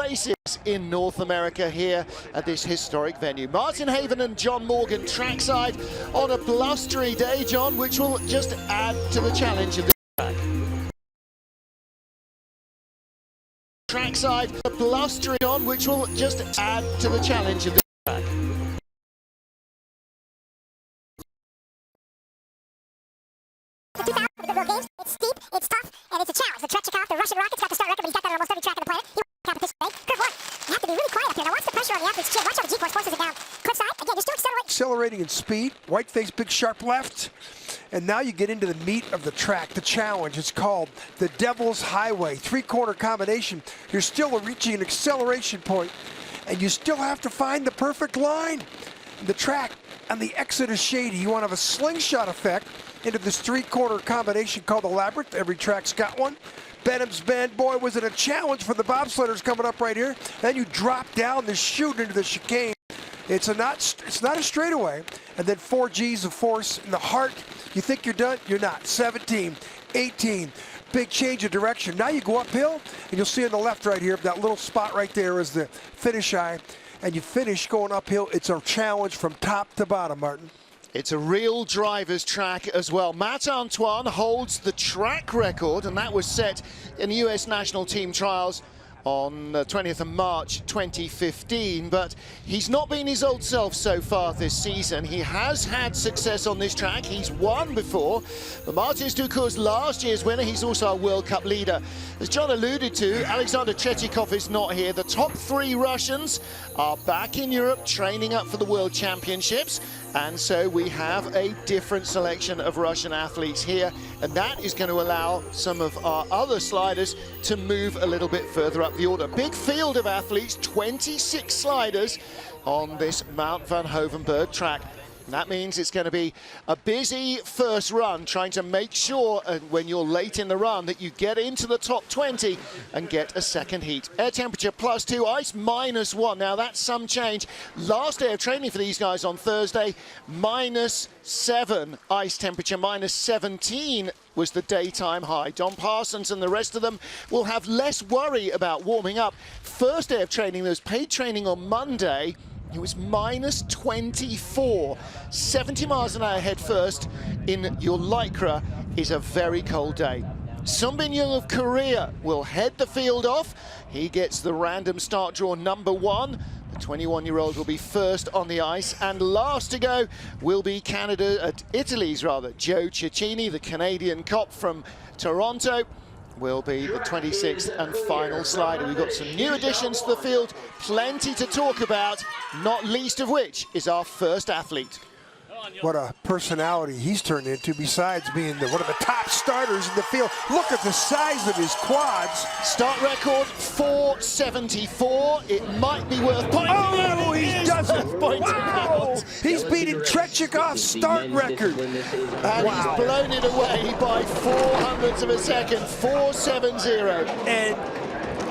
races in North America here at this historic venue. Martin Haven and John Morgan trackside on a blustery day, John, which will just add to the challenge of the track. Trackside, a blustery on, which will just add to the challenge of the track. It's steep, it's tough, and it's a challenge. The Trechikov, the Russian rocket's got the start record, but he's got that on almost every track on the planet. He won't competition today. Curve one. You have to be really quiet up here. Now watch the pressure on the athlete's chin. Watch how the G-force forces it down. Cliffside, again, you're still accelerating. Accelerating in speed, white face, big sharp left. And now you get into the meat of the track, the challenge. It's called the Devil's Highway. Three-corner combination. You're still reaching an acceleration point, and you still have to find the perfect line. The track on the exit is shady. You want to have a slingshot effect into this three-corner combination called the Labyrinth. Every track's got one. Benham's Bend, boy, was it a challenge for the bobsledders coming up right here. Then you drop down the chute into the chicane. It's not a straightaway. And then 4 G's of force in the heart. You think you're done? You're not. 17, 18. Big change of direction. Now you go uphill, and you'll see on the left right here, that little spot right there is the finish eye. And you finish going uphill. It's a challenge from top to bottom, Martin. It's a real driver's track as well. Matt Antoine holds the track record, and that was set in the US National Team Trials on 20th of March 2015, but he's not been his old self so far this season. He has had success on this track. He's won before, but Martin Stukur's last year's winner. He's also a World Cup leader. As John alluded to, Alexander Trechikov is not here. The top 3 Russians are back in Europe training up for the World Championships, and so we have a different selection of Russian athletes here, and that is going to allow some of our other sliders to move a little bit further up the order. Big field of athletes, 26 sliders on this Mount Van Hoevenberg track. And that means it's going to be a busy first run, trying to make sure when you're late in the run that you get into the top 20 and get a second heat. Air temperature +2, ice -1. Now that's some change. Last day of training for these guys on Thursday, -7 ice temperature, -17 was the daytime high. Don Parsons and the rest of them will have less worry about warming up. First day of training, there was paid training on Monday. It was -24. 70 miles an hour head first in your Lycra is a very cold day. Sunbin Young of Korea will head the field off. He gets the random start draw #1. The 21-year-old will be first on the ice, and last to go will be Italy's Joe Cecchini, the Canadian cop from Toronto, will be the 26th and final slider. We've got some new additions to the field, plenty to talk about, not least of which is our first athlete. What a personality he's turned into, besides being one of the top starters in the field. Look at the size of his quads. Start record 474. It might be worth pointing out. Oh, he does it. Wow. He's beating Trechikov's start record. And he's blown it away by 0.04 of a second, 470. And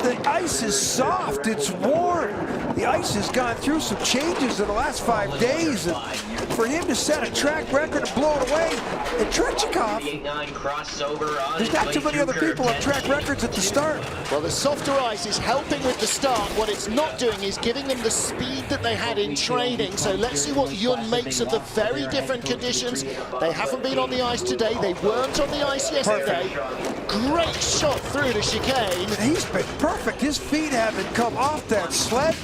the ice is soft, it's warm. The ice has gone through some changes in the last 5 days, and for him to set a track record and blow it away, and Trechikov, there's not too many other people on track records at the start. Well, the softer ice is helping with the start. What it's not doing is giving them the speed that they had in training. So let's see what Yun makes of the very different conditions. They haven't been on the ice today. They weren't on the ice yesterday. Perfect. Great shot through the chicane. He's been perfect. His feet haven't come off that sled.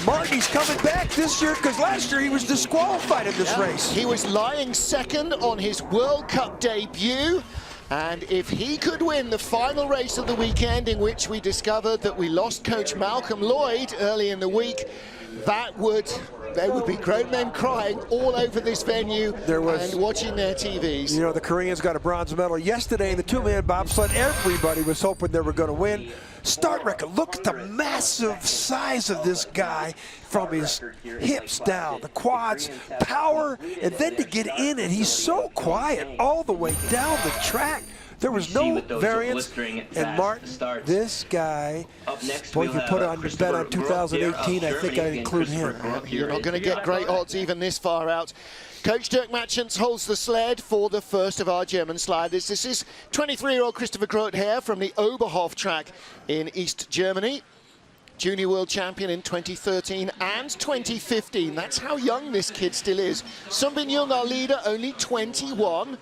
Marty's coming back this year because last year he was disqualified in this race. He was lying second on his World Cup debut. And if he could win the final race of the weekend, in which we discovered that we lost coach Malcolm Lloyd early in the week, there would be grown men crying all over this venue and watching their TVs. You know, the Koreans got a bronze medal yesterday in the 2-man bobsled. Everybody was hoping they were going to win. Start record. Look at the massive size of this guy from his hips down, the quads, power, and then to get in, and he's so quiet all the way down the track. There was no variance, and Martin, this guy, boy, if you put on your bet on 2018, I think I'd include him. You're not going to get great odds even this far out. Coach Dirk Matchens holds the sled for the first of our German sliders. This is 23-year-old Christopher Groothaar from the Oberhof track in East Germany. Junior world champion in 2013 and 2015. That's how young this kid still is. Sunbin Young, our leader, only 21.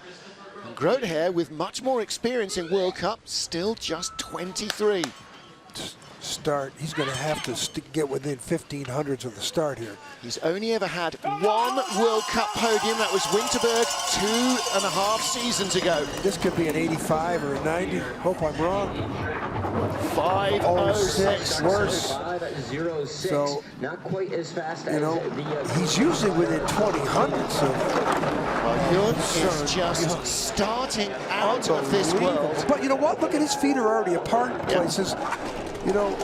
And Groothair, with much more experience in World Cup, still just 23. Start, he's going to have to get within 1500s of the start here. He's only ever had one World Cup podium. That was Winterberg 2.5 seasons ago. This could be an 85 or a 90. Hope I'm wrong. 5.06 worse. So, not quite as fast you know, he's usually within 20 hundredths of. Yun is just starting out of this world. But you know what? Look at his feet are already apart in places. You know,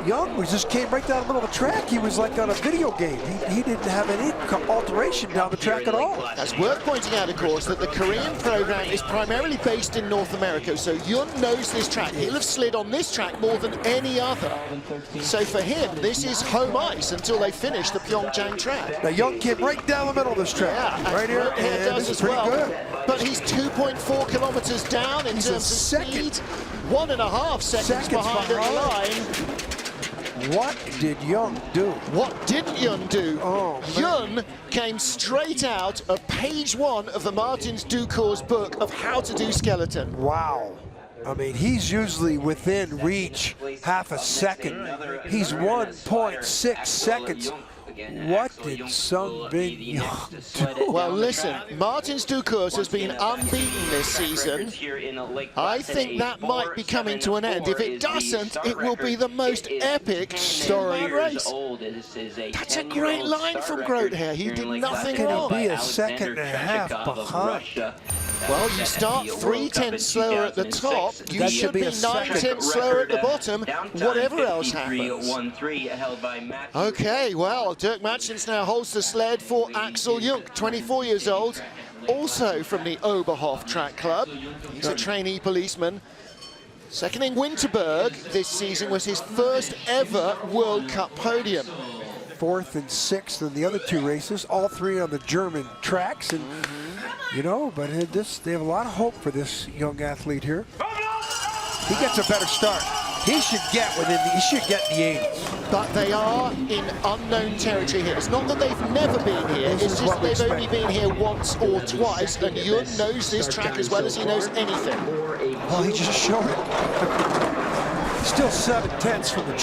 Young just came right down the middle of the track. He was like on a video game. He didn't have any alteration down the track at all. That's worth pointing out, of course, that the Korean program is primarily based in North America, so Yun knows this track. He'll have slid on this track more than any other. So for him, this is home ice until they finish the Pyeongchang track. Now Young came right down the middle of this track. Yeah, right here, and and does this is as pretty well. good. But he's 2.4 kilometers down in He's terms of second. speed. 1.5 seconds behind the line. What did Young do? What didn't Yun do? Oh, Yun came straight out of page 1 of the Martins Ducour's book of how to do skeleton. Wow. I mean, he's usually within reach half a second. He's 1.6 seconds. What did Sunbin Young do? Well, listen, Martins Ducours has been unbeaten this season. I think that might be coming to an end. If it doesn't, it will be the most epic story race. That's a great line from Groothair. He did nothing Can wrong. he be a second and a half behind? Well, you start 3/10 slower at the top. You That should should be be a second 9/10 slower at the bottom, whatever else happens. Okay, well, Dirk Matchens now holds the sled for Axel Jung, 24 years old, also from the Oberhof Track Club. He's a trainee policeman. Seconding Winterberg this season was his first ever World Cup podium. 4th and 6th in the other two races, all three on the German tracks. And you know, but they have a lot of hope for this young athlete here. He gets a better start. He should get in the 80s. But they are in unknown territory here. It's not that they've never been here, it's just they've only been here once or twice, and Yun knows this track as well as he knows anything. Well, he just showed it. Still 6/10 from the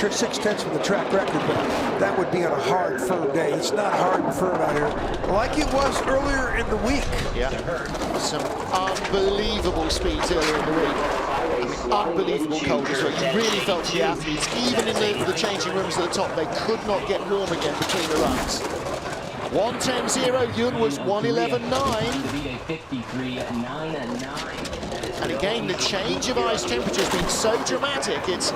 track record, but that would be on a hard, firm day. It's not hard and firm out here, like it was earlier in the week. Yeah, some unbelievable speeds earlier in the week. Unbelievable cold as well. You really felt the athletes, even in the changing rooms at the top, they could not get warm again between the runs. 1:10.0, Yun was 1:11.9. And again, the change of ice temperature has been so dramatic. It's,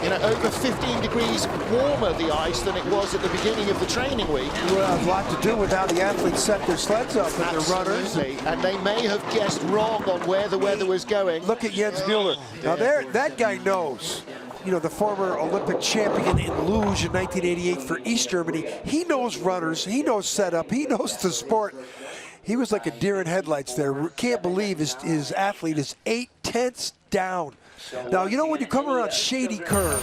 you know, over 15 degrees warmer, the ice, than it was at the beginning of the training week. Well, a lot to do with how the athletes set their sleds up and their runners. And they may have guessed wrong on where the weather was going. Look at Jens Mueller. Now, that guy knows. You know, the former Olympic champion in luge in 1988 for East Germany. He knows runners. He knows setup. He knows the sport. He was like a deer in headlights there. Can't believe his athlete is 8/10 down. Now, you know, when you come around shady curve,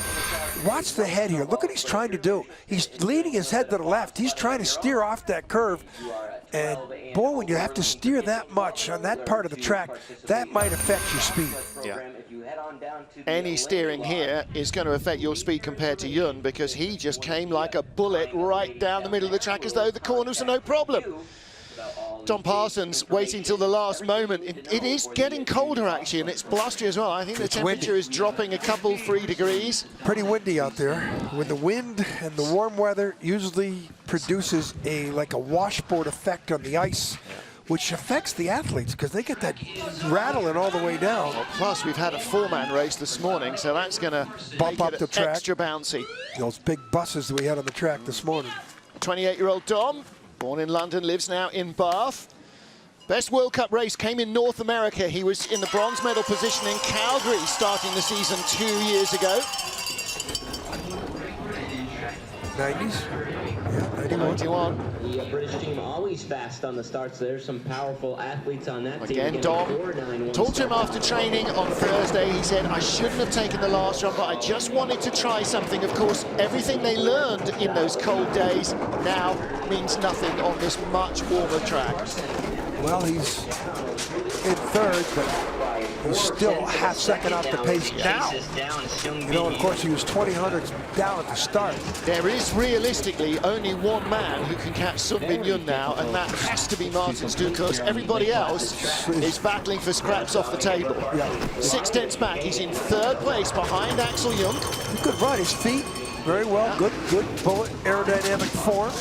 watch the head here. Look what he's trying to do. He's leaning his head to the left. He's trying to steer off that curve. And, boy, when you have to steer that much on that part of the track, that might affect your speed. Yeah. Any steering here is going to affect your speed compared to Yun, because he just came like a bullet right down the middle of the track as though the corners are no problem. Tom Parsons waiting till the last moment. It is getting colder, actually, and it's blustery as well. I think the temperature is dropping a couple, 3 degrees. Pretty windy out there. With the wind and the warm weather usually produces like a washboard effect on the ice, which affects the athletes because they get that rattling all the way down. Well, plus, we've had a 4-man race this morning, so that's going to bump up the track. Extra bouncy. Those big buses that we had on the track this morning. 28-year-old Dom, born in London, lives now in Bath. Best World Cup race came in North America. He was in the bronze medal position in Calgary starting the season 2 years ago. 90s. Yeah, 91. The British team always fast on the starts. There's some powerful athletes on that team. Again, Dom talked to him after training on Thursday. He said, I shouldn't have taken the last run, but I just wanted to try something. Of course, everything they learned in those cold days now means nothing on this much warmer track. Well, he's in third, but he's still a half second off the pace now. You know, of course, he was 20 hundredths down at the start. There is realistically only one man who can catch Sung Bin Yun now, and that has to be Martin Stuckers. Everybody else is battling for scraps off the table. 6/10 back, he's in third place behind Axel Jung. Good run, his feet. Very well, good bullet aerodynamic form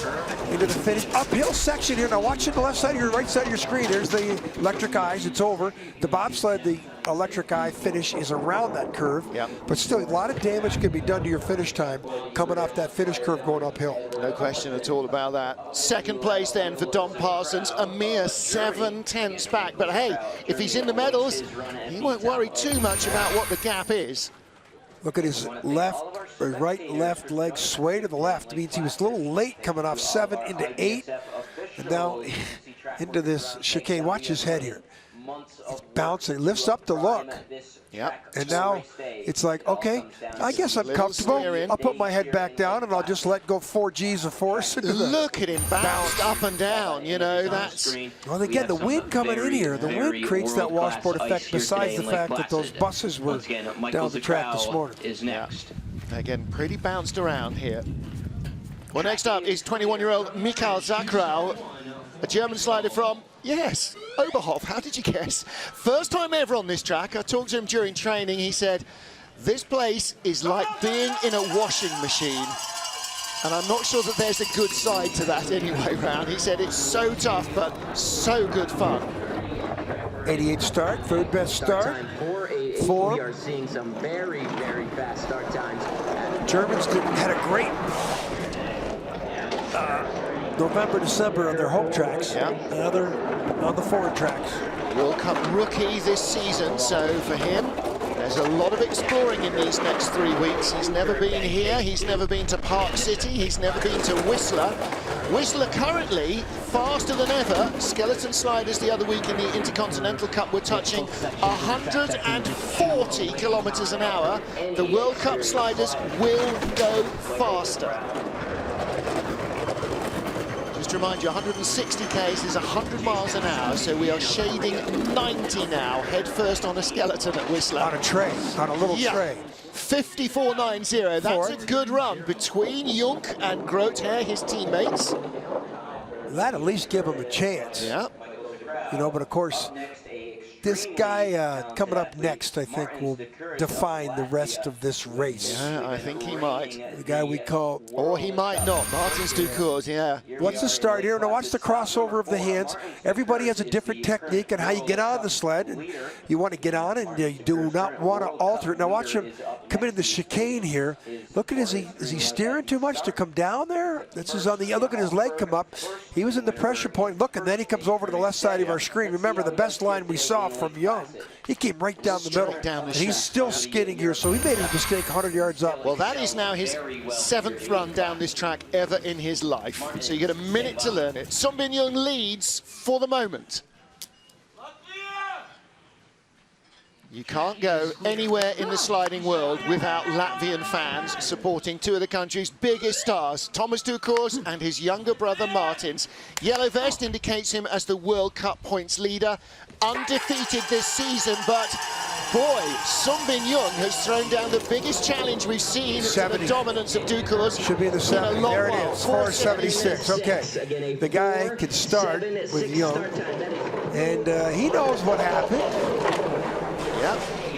into the finish. Uphill section here. Now watch it the left side of your right side of your screen. There's the electric eyes. It's over. The bobsled, the electric eye finish is around that curve. But still, a lot of damage can be done to your finish time coming off that finish curve going uphill. No question at all about that. Second place then for Dom Parsons, a mere 7/10 back. But hey, if he's in the medals, he won't worry too much about what the gap is. Look at his right left leg sway to the left. It means he was a little late coming off 7 into 8. And now into this chicane. Watch his head here. He's bouncing, lifts up to look. And now it's like, okay, I guess I'm comfortable. I'll put my head back down and I'll just let go 4 G's of force. Look at him bounce up and down, you know, that's... Well, again, the wind coming in here, the wind creates that washboard effect besides the fact that those buses were down the track this morning. Again, pretty bounced around here. Well, next up is 21-year-old Michael Zachrau, a German slider from, yes, Oberhof. How did you guess? First time ever on this track. I talked to him during training. He said, this place is like being in a washing machine. And I'm not sure that there's a good side to that anyway, Round. He said it's so tough, but so good fun. 88 start, third best start. We are seeing some very, very fast start times. Germans had a great November, December on their home tracks. Another on the foreign tracks. World Cup rookie this season, so for him, there's a lot of exploring in these next 3 weeks. He's never been here, he's never been to Park City, he's never been to Whistler. Whistler currently faster than ever. Skeleton sliders the other week in the Intercontinental Cup were touching 140 kilometers an hour. The World Cup sliders will go faster. To remind you, 160 k's is 100 miles an hour, so we are shading 90 now, head first on a skeleton at Whistler. On a tray, on a little tray. 54.90, that's a good run between Jung and Grother, his teammates. That at least give him a chance. You know, but of course, this guy coming up next, I think, will define the rest of this race. Yeah, I think he might. The guy we call... Or he might not. Martin Stuckers, What's the start here? Now watch the crossover of the hands. Everybody has a different technique on how you get on the sled. And you want to get on and you do not want to alter it. Now watch him come into the chicane here. Look at, is he steering too much to come down there? This is on the, look at his leg come up. He was in the pressure point. Look, and then he comes over to the left side of our screen. Remember, the best line we saw from Jung, he came right down the middle. And he's still skidding here, so he made his mistake 100 yards up. Well, that is now his 7th run down this track ever in his life. So you get a minute to learn it. Sung Bin Yun leads for the moment. You can't go anywhere in the sliding world without Latvian fans supporting two of the country's biggest stars, Tomas Stuckers and his younger brother Martins. Yellow vest indicates him as the World Cup points leader, undefeated this season, but boy, Sung Bin Yun has thrown down the biggest challenge we've seen to the dominance of Stuckers. Should be in the 70. There it is, 476. Okay, the guy can start with Jung, and he knows what happened.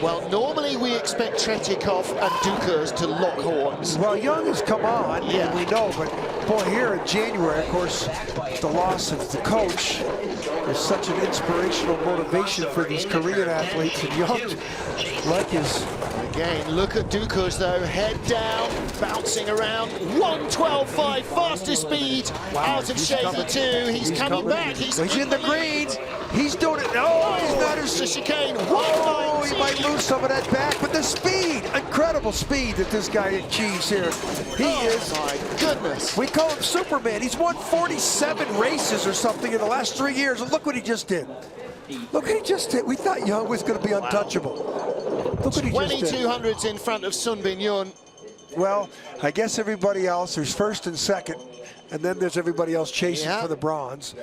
Well, normally we expect Tretyakov and Stuckers to lock horns. Well, Jung has come on, and we know, but boy, here in January, of course, the loss of the coach is such an inspirational motivation for these Korean athletes, and Jung, like his... Again, look at Stuckers though, head down, bouncing around, 1:12.5, fastest speed, out of shady 2, he's coming back, he's in the green, he's doing it, no, he's not as... The chicane, 1:9. Oh, he might lose some of that back, but the speed, incredible speed that this guy achieves here. He is, my goodness. we call him Superman. He's won 47 races or something in the last 3 years, and look what he just did. Look what he just did. We thought Young was going to be untouchable. Look what he just did. 2200s in front of Sun Bin Yun. Well, I guess everybody else, there's first and second, and then there's everybody else chasing for the bronze.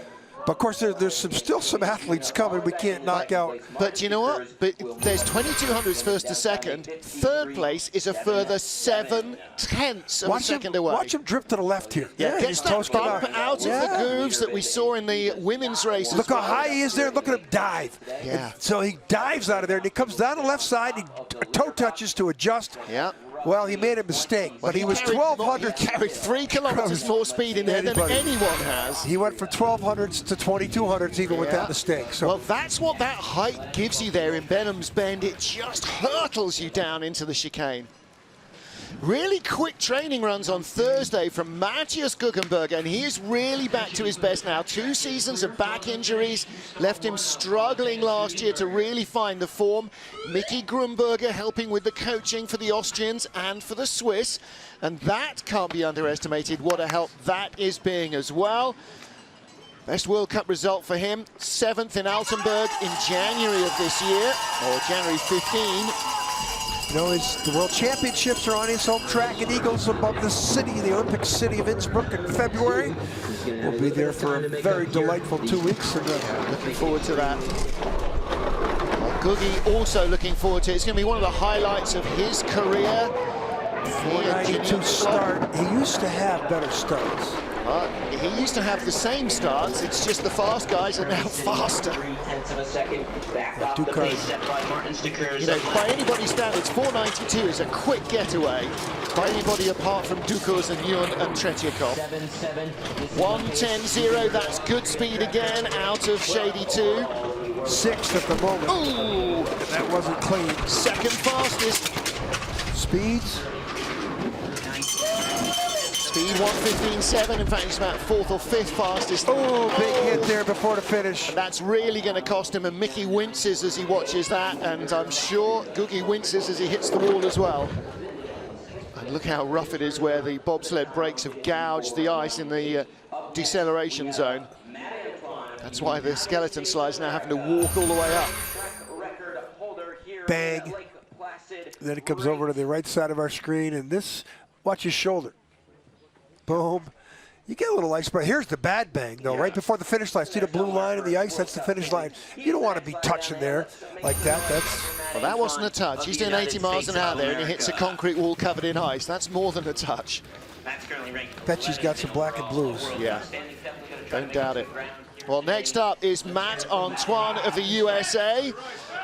But of course, there's still some athletes coming we can't knock out. But you know what? But there's 2200s first to second. Third place is a further 7/10 of a second away. Watch him drift to the left here. Yeah, gets that bump out of the grooves that we saw in the women's race. Look how high he is there. Look at him dive. Yeah. So he dives out of there, and he comes down the left side. He toe touches to adjust. Yeah. Well, he made a mistake, but he was 1200. He carried 3 kilometers more speed in there than anyone has. He went from 1200s to 2200s even with that mistake. So. Well, that's what that height gives you there in Benham's Bend. It just hurtles you down into the chicane. Really quick training runs on Thursday from Matthias Guggenberger, and he is really back to his best now. 2 seasons of back injuries left him struggling last year to really find the form. Mickey Grumberger helping with the coaching for the Austrians and for the Swiss, and that can't be underestimated. What a help that is being as well. Best World Cup result for him, 7th in Altenburg in January of this year, or January 15. You know, the World Championships are on his home track in Eagles above the city, the Olympic city of Innsbruck in February. We'll be there for a very delightful 2 weeks. And, looking forward to that. Well, Googie also looking forward to it. It's going to be one of the highlights of his career. 492 start. He used to have better starts. He used to have the same starts, it's just the fast guys are now faster. You know, by anybody's standards, 492 is a quick getaway by anybody apart from Dukos and Yun and Tretyakov. 1:10.0, that's good speed again out of Shady 2. 6th at the moment. Ooh, that wasn't clean. Second fastest. Speeds. Speed 1:15.7. In fact, he's about 4th or 5th fastest. Oh, big hit there before the finish. That's really going to cost him, and Mickey winces as he watches that, and I'm sure Googie winces as he hits the wall as well. And look how rough it is where the bobsled brakes have gouged the ice in the deceleration zone. That's why the skeleton slide's now having to walk all the way up. Bang. Then it comes over to the right side of our screen, and this, watch his shoulder. Boom. You get a little ice, but here's the bad bang, though, right before the finish line. See the blue line in the ice? That's the finish line. You don't want to be touching there like that. Well, that wasn't a touch. He's doing 80 miles an hour there, and he hits a concrete wall covered in ice. That's more than a touch. Bet she's got some black and blues. Yeah, don't doubt it. Well, next up is Matt Antoine of the USA.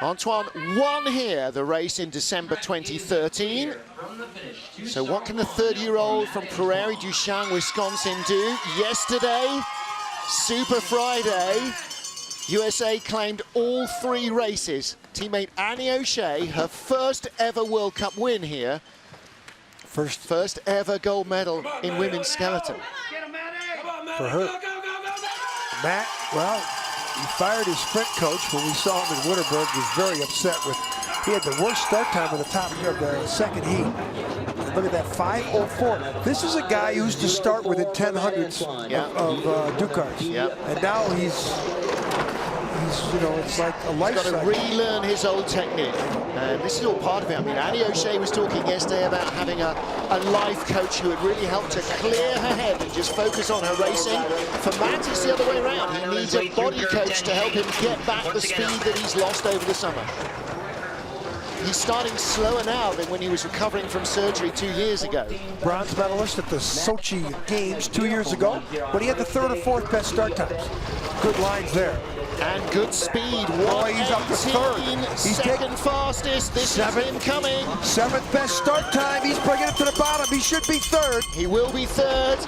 Antoine won here the race in December 2013. So what can the 30-year-old from Prairie du Chien, Wisconsin do? Yesterday, Super Friday, USA claimed all 3 races. Teammate Annie O'Shea, her first ever World Cup win here. First ever gold medal in women's skeleton. For her. Matt, well, he fired his sprint coach when we saw him in Winterberg. He was very upset with, he had the worst start time of the top of the second heat. And look at that, 5:04. This is a guy who used to start within 10/100ths of Ducars. Yep. And now he's, you know, it's like a life cycle. He's got to relearn his old technique. And this is all part of it. I mean, Annie O'Shea was talking yesterday about having a life coach who would really help to clear her head and just focus on her racing. For Matt, it's the other way around. He needs a body coach to help him get back the speed that he's lost over the summer. He's starting slower now than when he was recovering from surgery 2 years ago. Bronze medalist at the Sochi Games 2 years ago, when he had the 3rd or 4th best start times. Good lines there. And good speed. Oh, he's up to 3rd. He's second fastest. This is him coming. 7th best start time. He's bringing it to the bottom. He should be 3rd. He will be 3rd.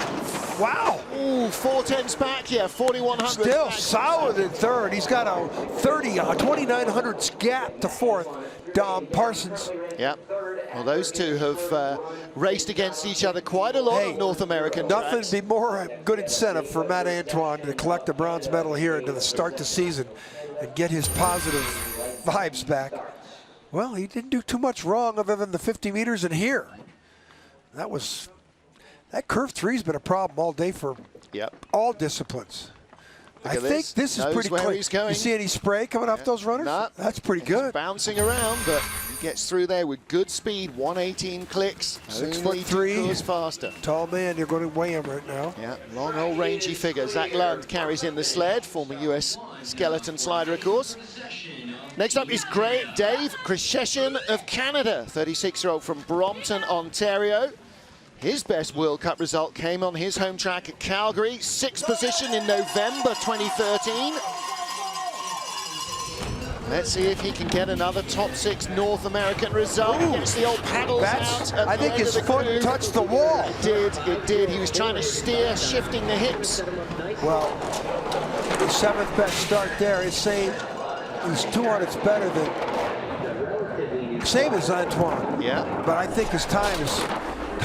Wow. Ooh, 4:10s back here, 4,100. Still solid in 3rd. He's got a 2,900 gap to 4th. Dom Parsons. Yep. Well, those two have raced against each other quite a lot in North American Nothing tracks. would be more good incentive for Matt Antoine to collect a bronze medal here and to start the season and get his positive vibes back. Well, he didn't do too much wrong other than the 50 meters in here. That curve three's been a problem all day for all disciplines. I think this is pretty clean. You see any spray coming off those runners? No. That's pretty good. Bouncing around, but he gets through there with good speed. 118 clicks. 6'3", goes faster. Tall man. You're going to weigh him right now. Yeah, long old rangy figure. Zach Lund carries in the sled, former US skeleton slider, of course. Next up is Dave Krisheshin of Canada, 36-year-old from Brompton, Ontario. His best World Cup result came on his home track at Calgary, 6th position in November 2013. Let's see if he can get another top 6 North American result. He gets the old paddles out. I think his foot touched the wall. It did. He was trying to steer, shifting the hips. Well, the 7th best start there is saying he's 200ths better than, same as Antoine. Yeah. But I think his time is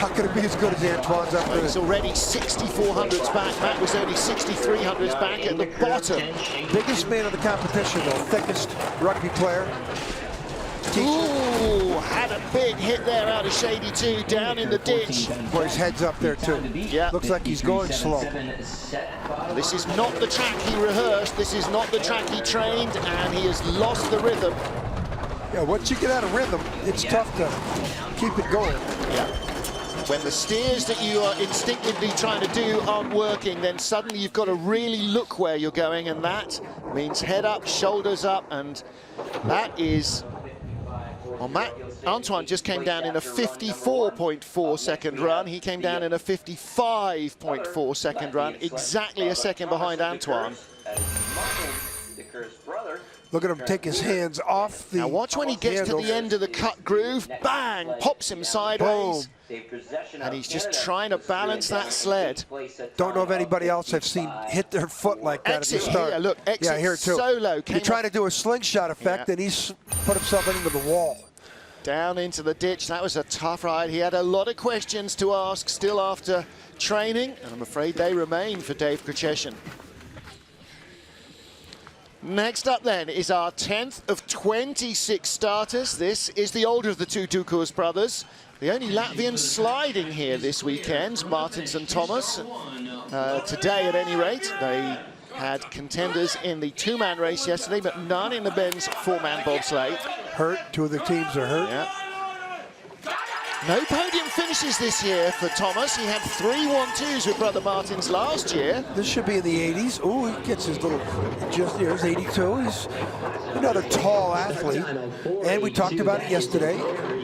not going to be as good as Antoine's up there. He's already 6400ths back. Matt was only 6300ths back at the bottom. Biggest man of the competition, though. Thickest rugby player. Ooh, had a big hit there out of Shady 2, down in the ditch. Boy, his head's up there, too. Yeah. Looks like he's going slow. This is not the track he rehearsed. This is not the track he trained, and he has lost the rhythm. Yeah, once you get out of rhythm, it's tough to keep it going. Yeah. When the steers that you are instinctively trying to do aren't working, then suddenly you've got to really look where you're going, and that means head up, shoulders up, and that is... Well, Antoine just came down in a 54.4 second run. He came down in a 55.4 second run, exactly a second behind Antoine. Look at him take his hands off the Now watch when he gets to the end of the cut groove, bang, pops him sideways. Boom. And he's just trying to balance that sled. Don't know of anybody else I've seen hit their foot like that Exit at the start. here, look, exit here too. solo. He tried to do a slingshot effect, and he's put himself into the wall. Down into the ditch. That was a tough ride. He had a lot of questions to ask still after training, and I'm afraid they remain for Dave Krisheshin. Next up then is our 10th of 26 starters. This is the older of the two Ducours brothers. The only Latvian sliding here this weekend, Martins and Thomas. Today at any rate, they had contenders in the 2-man race yesterday, but none in the men's 4-man bobsleigh. Hurt, 2 of the teams are hurt. Yeah. No podium finishes this year for Thomas. He had 3 1-2s with brother Martins last year. This should be in the 80s. Oh, he gets his little, just here's 82. He's another tall athlete. And we talked about it yesterday.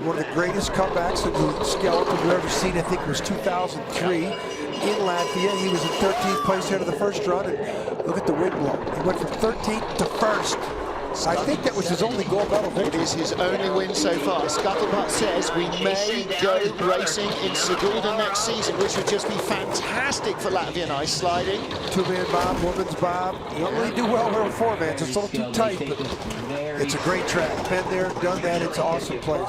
One of the greatest comebacks in the skeleton we've ever seen, I think it was 2003 in Latvia. He was in 13th place here to the first run. And look at the wind blow. He went from 13th to 1st. I think that was his only gold medal victory. It is his only win so far. Scuttlebutt says we may go racing in Sigulda next season, which would just be fantastic for Latvian ice sliding. 2-man bob, woman's bob. You don't really do well here with 4-man. It's a little too tight, but it's a great track. Been there, done that. It's an awesome place.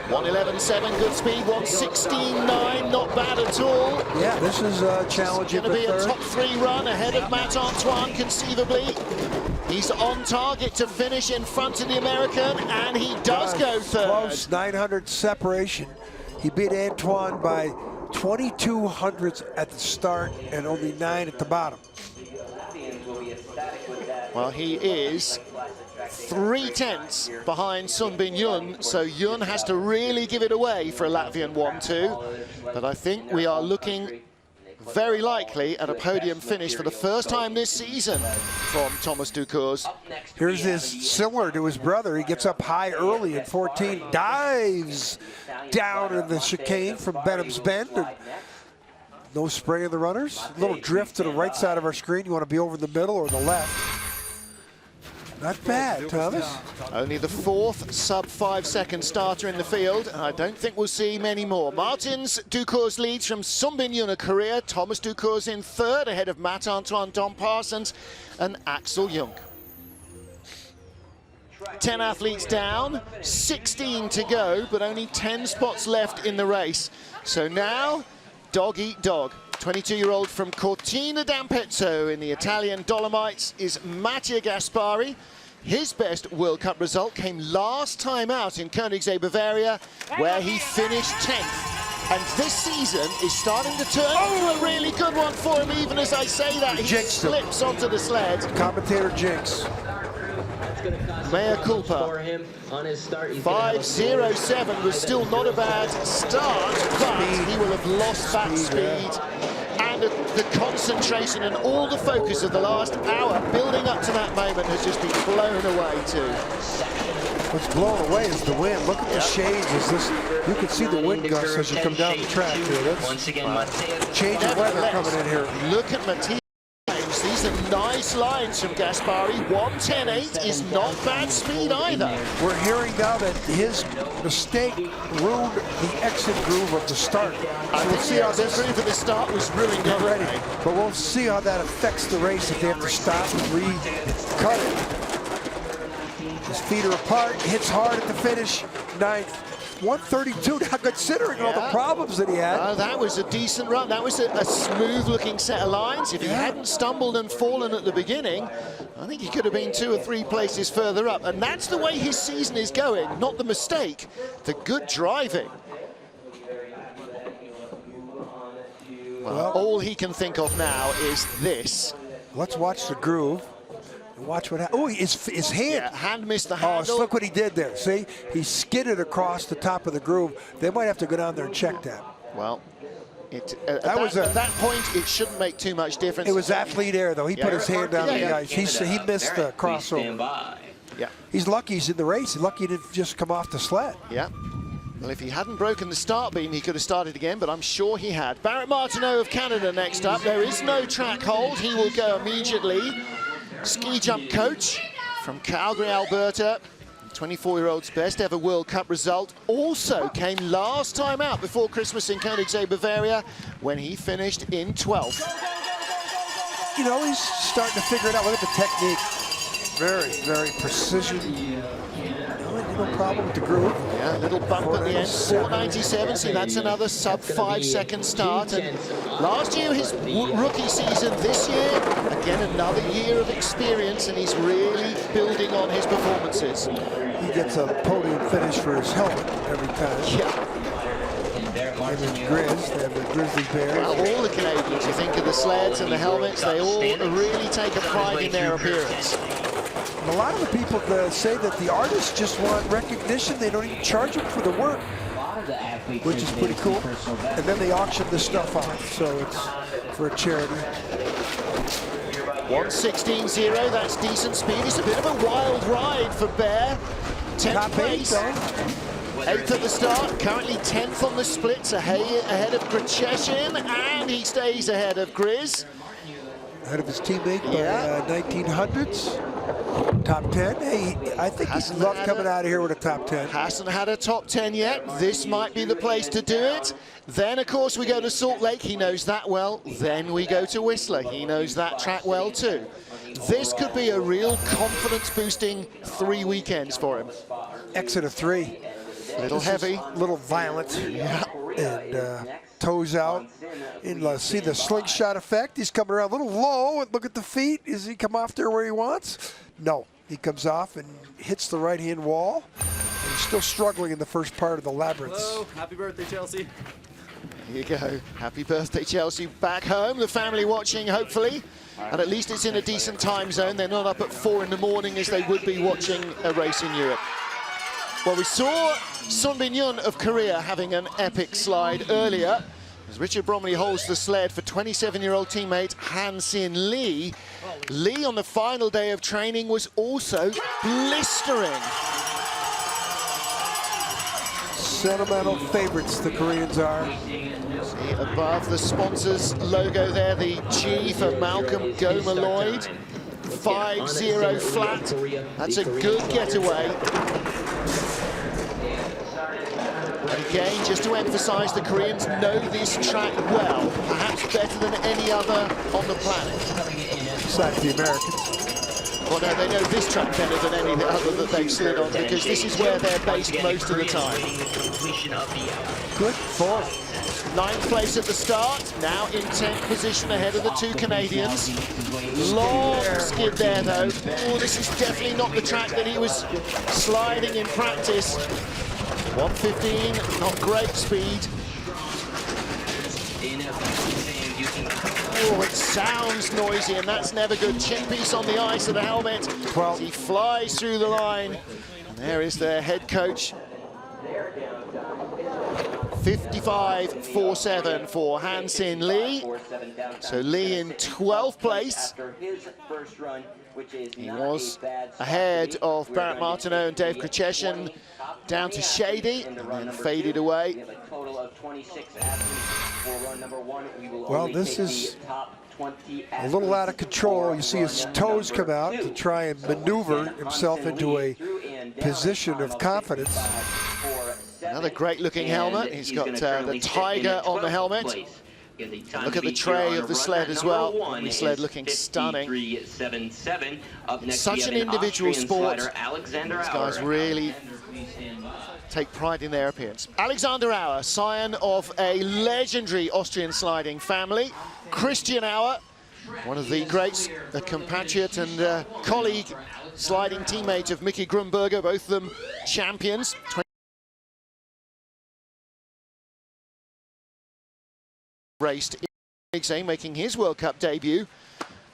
1:11.7, good speed. 1:16.9, not bad at all. Yeah, this is challenging. Going to be a top 3 run ahead of Matt Antoine, conceivably. He's on target to finish in front of the American, and he does go third. Close, 900 separation. He beat Antoine by 22 hundredths at the start and only 9 at the bottom. Well, he is 3 tenths behind Sunbin Yun, so Yun has to really give it away for a Latvian 1-2. But I think we are looking very likely at a podium finish for the first time this season from Thomas Ducours. Here's his, similar to his brother, he gets up high early in 14, dives down in the chicane from Benham's Bend. And no spray in the runners. A little drift to the right side of our screen. You want to be over in the middle or the left. Not bad, Thomas. Only the 4th sub-5 second starter in the field, and I don't think we'll see many more. Martins Ducours leads from Sunbin Yun of Korea. Thomas Ducours in 3rd, ahead of Matt Antoine, Don Parsons, and Axel Jung. 10 athletes down, 16 to go, but only 10 spots left in the race. So now, dog eat dog. 22-year-old from Cortina d'Ampezzo in the Italian Dolomites is Mattia Gaspari. His best World Cup result came last time out in Koenigsegg, Bavaria, where he finished 10th. And this season is starting to turn into a really good one for him, even as I say that. He slips onto the sled. Commentator jinx. Mea culpa. 5:07 was still not a bad start, but he will have lost that speed. And the concentration and all the focus of the last hour building up to that moment has just been blown away too. What's blown away is the wind. Look at the shades. You can see the wind gusts as you come down the track here. That's change of weather coming in here. Look at Mathias. These are nice lines from Gaspari. 1:10.8 is not bad speed either. We're hearing now that his mistake ruined the exit groove of the start. I think we'll see how this groove at the start was really not ready. But we'll see how that affects the race if they have to stop and recut it. His feet are apart, hits hard at the finish, 9th. 132, now considering all the problems that he had. That was a decent run. That was a smooth-looking set of lines. If he hadn't stumbled and fallen at the beginning, I think he could have been 2 or 3 places further up. And that's the way his season is going, not the mistake, the good driving. Well, all he can think of now is this. Let's watch the groove. Watch what happened. Oh, his hand. Yeah, hand missed the handle. Oh, look what he did there. See, he skidded across the top of the groove. They might have to go down there and check that. Well, at that point, it shouldn't make too much difference. It was athlete air, though. He put his hand down the ice. He missed the crossover. Yeah. He's lucky he's in the race. He's lucky he didn't just come off the sled. Yeah. Well, if he hadn't broken the start beam, he could have started again, but I'm sure he had. Barrett Martineau of Canada next up. There is no track hold. He will go immediately. Ski jump coach from Calgary, Alberta. 24-year-old's best ever World Cup result also came last time out before Christmas in Koenigsegg, Bavaria, when he finished in 12th. You know, he's starting to figure it out. Look at the technique. Very, very precision. No problem with the groove. Yeah, a little bump at the end. 4:97. See, that's another sub 5-second start. And last year, his rookie season. This year, again, another year of experience, and he's really building on his performances. He gets a podium finish for his helmet every time. Yeah. Grizz, they have the Grizzly Bears. Well, all the Canadians, you think of the sleds and the helmets, they all really take a pride in their appearance. A lot of the people say that the artists just want recognition. They don't even charge them for the work, which is pretty cool. And then they auction the stuff off, so it's for a charity. 1:16.0, that's decent speed. It's a bit of a wild ride for Bear. 10th place. 8th at the start, currently 10th on the splits, ahead of Gracheshin, and he stays ahead of Grizz. Ahead of his teammate by 1900s. Top 10. Hey, I think he's loved coming out of here with a top 10. Hasn't had a top 10 yet. This might be the place to do it. Then, of course, we go to Salt Lake. He knows that well. Then we go to Whistler. He knows that track well, too. This could be a real confidence-boosting 3 weekends for him. Exit of 3. Little heavy. Little violent. Yeah. And toes out. And see the slingshot effect. He's coming around a little low. And look at the feet. Does he come off there where he wants? No. He comes off and hits the right-hand wall. And he's still struggling in the first part of the labyrinth. Hello. Happy birthday, Chelsea. Here you go. Happy birthday, Chelsea. Back home. The family watching, hopefully. And at least it's in a decent time zone. They're not up at 4 in the morning as they would be watching a race in Europe. Well, we saw Sun Bin-yun of Korea having an epic slide earlier as Richard Bromley holds the sled for 27-year-old teammate Han Sin Lee. Lee on the final day of training was also blistering. Sentimental favorites, the Koreans are. See above the sponsors logo there, the G for Malcolm Goma Lloyd. 5-0 flat. That's a good getaway. Again, just to emphasize, the Koreans know this track well, perhaps better than any other on the planet. Besides the Americans. Well, no, they know this track better than any other that they've slid on, because this is where they're based most of the time. Good fourth. 9th place at the start, now in 10th position ahead of the two Canadians. Long skid there though. Oh, this is definitely not the track that he was sliding in practice. 1:15, not great speed. Oh, it sounds noisy, and that's never good. Chin piece on the ice of the helmet. As he flies through the line. And there is their head coach. 55.47 for Han-Sin Lee. So Lee in 12th place. He was ahead of Barrett Martineau and Dave Kracheshin, down to Shady, and then faded away. Well, this is a little out of control. You see his toes come out to try and maneuver himself into a position of confidence. Another great looking helmet. He's got the tiger on the helmet. Look at the tray of the sled as well. The sled looking stunning. It's such an individual sport. These guys really take pride in their appearance. Alexander Auer, scion of a legendary Austrian sliding family. Christian Auer, one of the greats, a compatriot and colleague, sliding teammate of Mickey Grunberger, both of them champions. Raced in making his World Cup debut.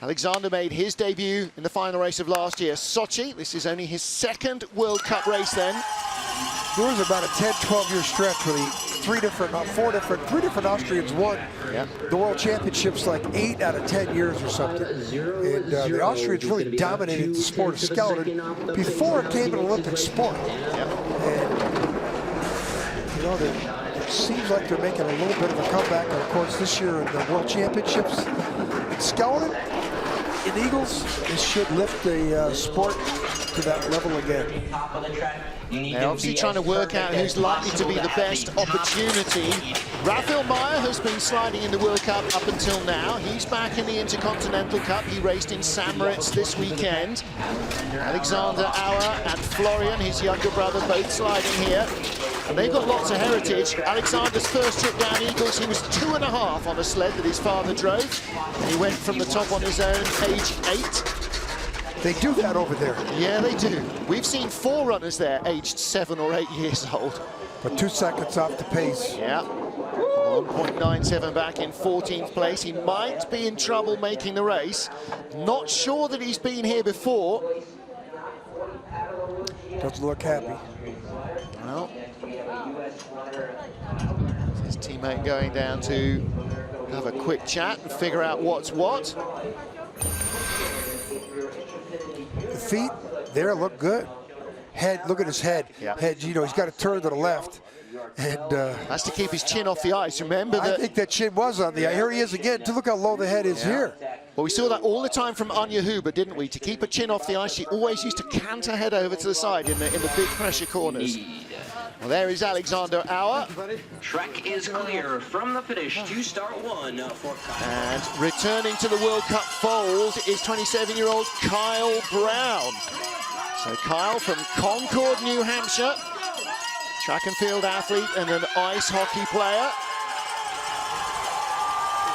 Alexander made his debut in the final race of last year, Sochi. This is only his 2nd World Cup race then. There was about a 10-12 year stretch where three different Austrians won the World Championships like 8 out of 10 years or something. And the Austrians really dominated the sport of skeleton before it became an Olympic sport. And, you know, it seems like they're making a little bit of a comeback. And of course, this year in the World Championships in skeleton, in Eagles, this should lift the sport to that level again. They're obviously trying to work out who's likely to be the best opportunity. Raphael Meyer has been sliding in the World Cup up until now. He's back in the Intercontinental Cup. He raced in St. Moritz this weekend. Alexander Auer and Florian, his younger brother, both sliding here. And they've got lots of heritage. Alexander's first trip down Eagles, he was 2.5 on a sled that his father drove. And he went from the top on his own, age 8. They do that over there. Yeah, they do. We've seen 4 runners there, aged 7 or 8 years old. But 2 seconds off the pace. Yeah. 1.97 back in 14th place. He might be in trouble making the race. Not sure that he's been here before. Doesn't look happy. Well, his teammate going down to have a quick chat and figure out what's what. The feet there look good. Head, look at his head. Head, you know, he's got to turn to the left. And that's to keep his chin off the ice. Remember that. I think that chin was on the ice. Here he is again. Look how low the head is here. Well, we saw that all the time from Anya Huber, didn't we? To keep her chin off the ice, she always used to cant her head over to the side in the big pressure corners. Well, there is Alexander Auer. Track is clear from the finish to start 1 for Kyle. And returning to the World Cup fold is 27-year-old Kyle Brown. So Kyle from Concord, New Hampshire, track and field athlete and an ice hockey player.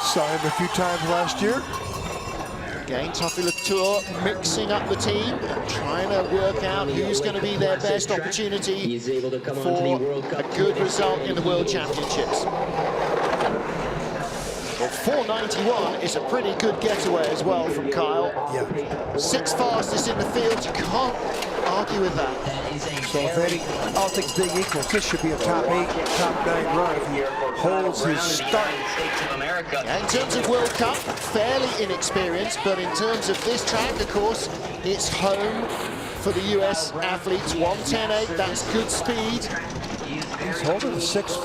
Saw him a few times last year. Again, Tuffy Latour mixing up the team, trying to work out who's going to be their best opportunity for a good result in the World Championships. Well, 491 is a pretty good getaway as well from Kyle. Yeah. 6th fastest in the field, you can't argue with that. So if all things being equal, this should be a top 8, top 9 run if he holds his start. In terms of World Cup, fairly inexperienced, but in terms of this track, of course, it's home for the US athletes. 1:10.8, that's good speed. He's holding the 6th.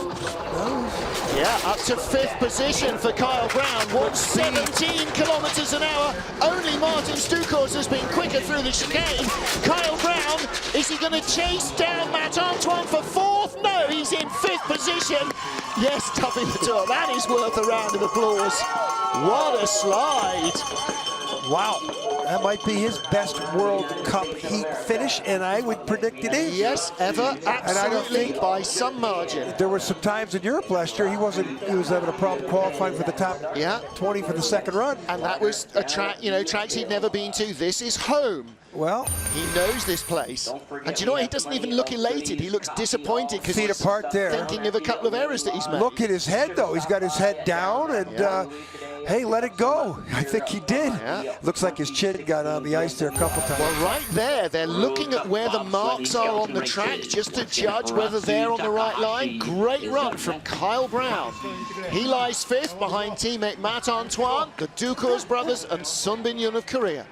Yeah, up to 5th position for Kyle Brown. 117 kilometers an hour. Only Martin Stukos has been quicker through the chicane. Kyle Brown, is he going to chase down Matt Antoine for 4th? No, he's in 5th position. Yes, Tuffy Latour, that is worth a round of applause. What a slide. Wow, that might be his best World Cup heat finish, and I would predict it is. Yes, ever, And I don't absolutely, think by some margin. there were some times in Europe last year he was having a problem qualifying for the top 20 for the second run. And that was a track, you know, tracks he'd never been to. This is home. Well, he knows this place. And do you know what? He doesn't even look elated. He looks disappointed because he's apart there. thinking of a couple of errors that he's made. Look at his head, though. He's got his head down, and hey, let it go. I think he did. Looks like his chin got on the ice there a couple times. Well, right there, they're looking at where the marks are on the track just to judge whether they're on the right line. Great run from Kyle Brown. He lies 5th behind teammate Matt Antoine, the Ducours brothers, and Sun Bin Yoon of Korea.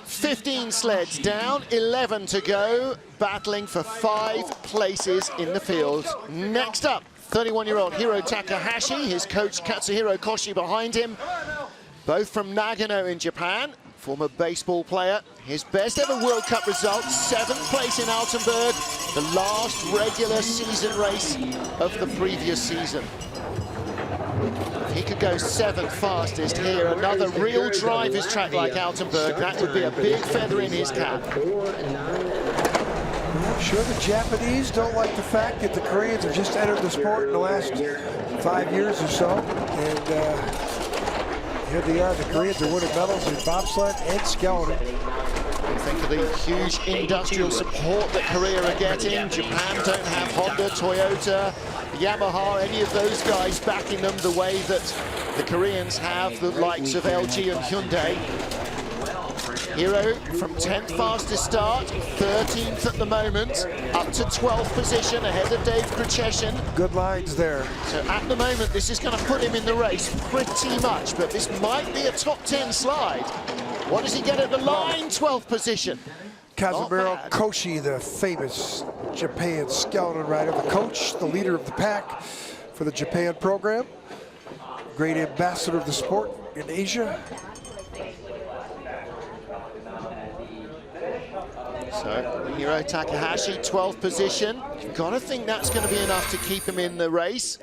15 sleds down, 11 to go, battling for 5 places in the field. Next up, 31-year-old Hiro Takahashi, his coach Katsuhiro Koshi behind him, both from Nagano in Japan. Former baseball player, his best ever World Cup result, 7th place in Altenburg, the last regular season race of the previous season. He could go 7th fastest here. Another real driver's track like Altenburg. That would be a big feather in his cap. I'm sure the Japanese don't like the fact that the Koreans have just entered the sport in the last 5 years or so. And here they are. The Koreans are winning medals in bobsled and skeleton. Think of the huge industrial support that Korea are getting. Japan don't have Honda, Toyota, Yamaha, any of those guys backing them the way that the Koreans have the likes of LG and Hyundai. Hiro from 10th fastest start, 13th at the moment, up to 12th position ahead of Dave Krzyzewski. Good lines there. So at the moment, this is going to put him in the race pretty much, but this might be a top 10 slide. What does he get at the line? 12th position. Katsuhiro Koshi, the famous Japan skeleton rider, the coach, the leader of the pack for the Japan program. Great ambassador of the sport in Asia. So, Hiro Takahashi, 12th position. You've got to think that's going to be enough to keep him in the race.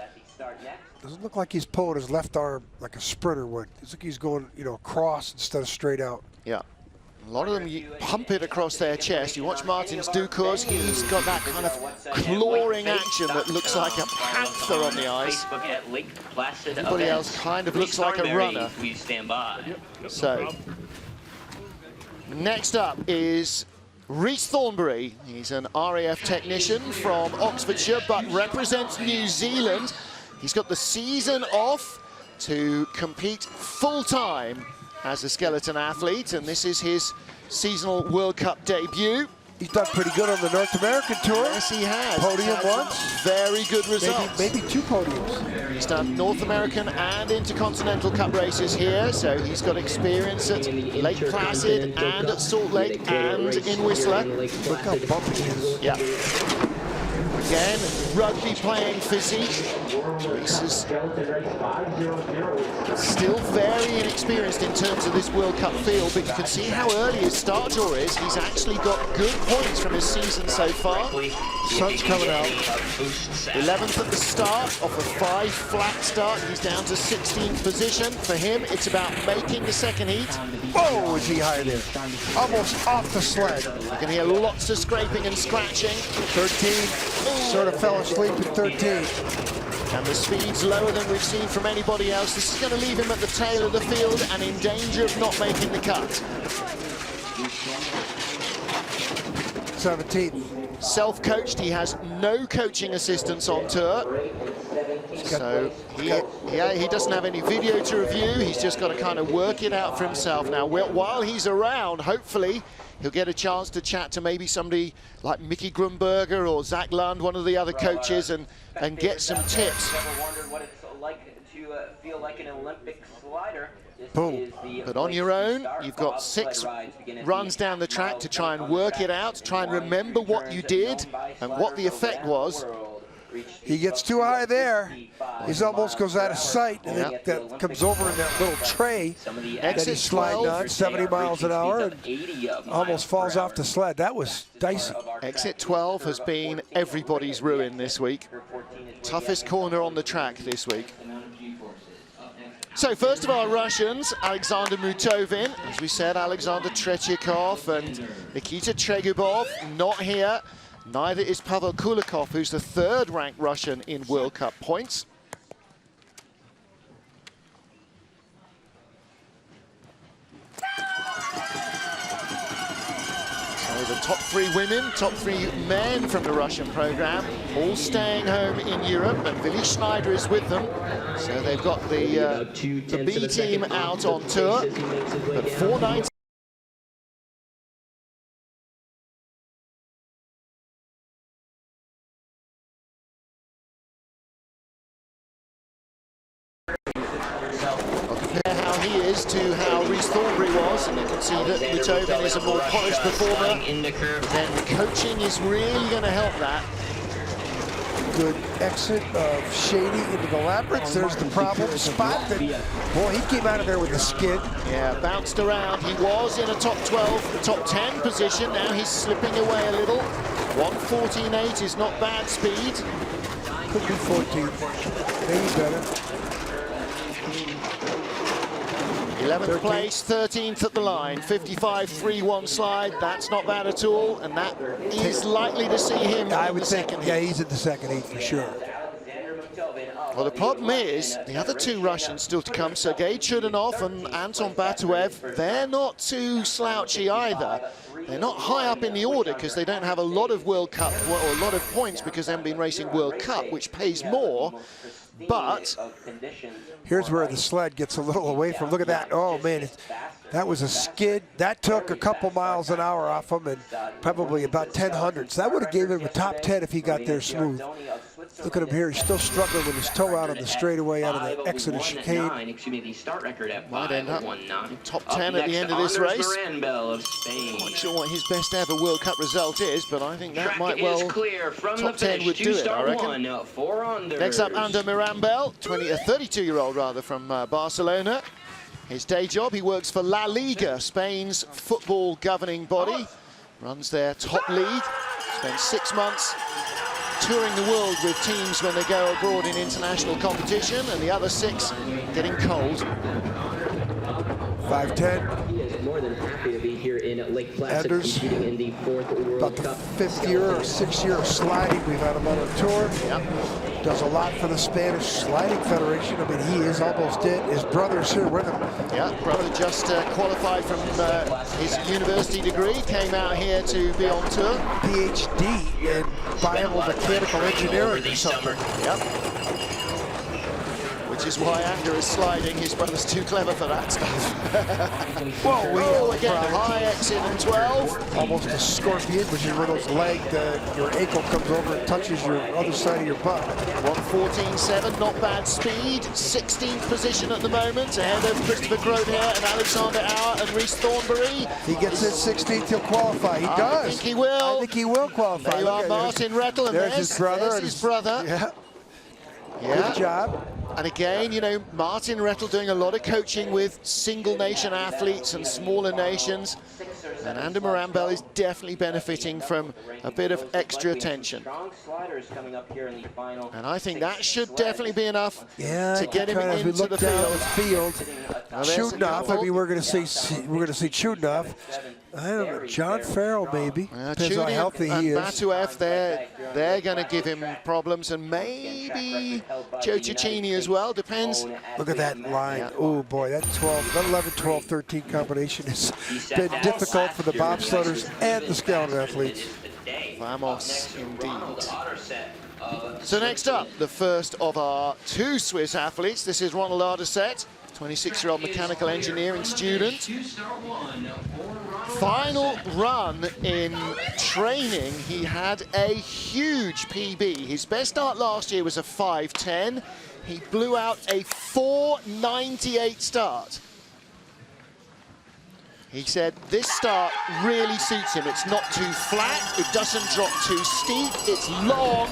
Doesn't look like he's pulling his left arm like a sprinter would. It's like he's going, you know, across instead of straight out. Yeah. A lot of them you pump it across their chest. You watch Martin's Ducours, he's got that kind of clawing action that looks like a panther on the ice. Lake Placid. Everybody else kind of looks like a runner. Please stand by. So, next up is Rhys Thornbury. He's an RAF technician from Oxfordshire, but represents New Zealand. He's got the season off to compete full-time as a skeleton athlete, and this is his seasonal World Cup debut. He's done pretty good on the North American Tour. Yes, he has. Podium once. Very good results. Maybe 2 podiums. He's done North American and Intercontinental Cup races here, so he's got experience at Lake Placid and at Salt Lake and in Whistler. Look how bumpy he is. Yeah. Again, rugby playing physique. Rhys is still very inexperienced in terms of this World Cup field, but you can see how early his start draw is. He's actually got good points from his season so far. Sun's coming out. 11th at the start, off a 5 flat start. He's down to 16th position. For him, it's about making the second heat. Whoa, is he high there? Almost off the sled. You can hear lots of scraping and scratching. 13, sort of fell asleep at 13. And the speed's lower than we've seen from anybody else. This is going to leave him at the tail of the field and in danger of not making the cut. 17th. Self-coached, he has no coaching assistants on tour. So he doesn't have any video to review. He's just got to kind of work it out for himself. Now, while he's around, hopefully, he'll get a chance to chat to maybe somebody like Mickey Grunberger or Zach Lund, one of the other coaches, and get some tips. Ever wondered what it's like to feel like an Olympic slider? Boom. But on your own, you've got 6 runs down the track to try and work it out, try and remember what you did and what the effect was. He gets too high there. He almost goes out of sight, and that comes over in that little tray that he's sliding on, 70 miles an hour, and almost falls off the sled. That was dicey. Exit 12 has been everybody's ruin this week. Toughest corner on the track this week. So first of our Russians, Alexander Mutovin, as we said, Alexander Tretyakov and Nikita Tregubov not here. Neither is Pavel Kulikov, who's the third-ranked Russian in World Cup points. So the top 3 women, top 3 men from the Russian program, all staying home in Europe, and Willi Schneider is with them. So they've got the B team out on tour, but 4:19. How he is to how Rhys Thornberry was, and you can see that Mutovin is a more polished performer. Then the coaching is really going to help that. Good exit of Shady into the labyrinth. There's the problem spot. That, boy, he came out of there with a skid. Yeah, bounced around. He was in a top 12, top 10 position. Now he's slipping away a little. 1:14.8 is not bad speed. Could be 14. Maybe better. 11th place, 13th at the line, 55.31 slide. That's not bad at all, and that is likely to see him I in would the think, second yeah, heat. he's in the second heat for sure. Well, the problem is the other 2 Russians still to come, Sergei Chudanov and Anton Batuev. They're not too slouchy either. They're not high up in the order because they don't have a lot of World Cup or a lot of points because they haven't been racing World Cup, which pays more. But here's where the sled gets a little away from. Look at that. Oh, man. That was a skid. That took a couple miles an hour off him and probably about 10 hundredths. That would have gave him a top 10 if he got there smooth. Look at him here. He's still struggling with his toe out on the straightaway out of the exit of chicane. Might end up top 10 at the end of this race. Not sure what his best ever World Cup result is, but I think that might well, top 10 would do it, I reckon. Next up, Ander Mirambel, 32-year-old rather, from Barcelona. His day job, he works for La Liga, Spain's football governing body. Runs their top league. Spends 6 months touring the world with teams when they go abroad in international competition, and the other 6 getting cold. 5'10". He is more than happy to be here in Lake Placid, Anders, competing in the 4th World about the Cup. 5th year or 6th year of sliding. We've had him on our tour. Yep. Does a lot for the Spanish Sliding Federation. I mean, he is almost it. His brother's here with him. Yeah, brother just qualified from his university degree, came out here to be on tour. PhD in biomechanical engineering or something. Yep. Which is why Ander is sliding. His brother's too clever for that stuff. Whoa, again, high exit and 12. Almost a scorpion, which is where those leg, your ankle comes over and touches your other side of your butt. 1:14.7, not bad speed. 16th position at the moment, ahead of Christopher Grodehair and Alexander Auer and Rhys Thornberry. He gets in 16th, he'll qualify. He does. I think he will. I think he will qualify. There you are, Martin Rettel, and there's his brother. There's his brother. Yeah. Yeah. Good job. And again, you know, Martin Rettel doing a lot of coaching with single nation athletes and smaller nations. And Ander Mirambel is definitely benefiting from a bit of extra attention. And I think that should definitely be enough to get him into the field. Chudinov, I mean, we're going to see Chudinov. I don't know, John Farrell maybe. Depends how healthy he is. Batuev, they're going to give him problems, and maybe Joe Cicchini as well, depends. Look at that line. Yeah. Oh boy, that 11, 12, 13 combination has been difficult for the bobsledders and the skeleton athletes. Vamos, indeed. So next up, the first of our 2 Swiss athletes. This is Ronald Arderset, 26-year-old mechanical engineering student. Final run in training, he had a huge PB. His best start last year was a 5:10. He blew out a 4:98 start. He said this start really suits him. It's not too flat, it doesn't drop too steep, it's long.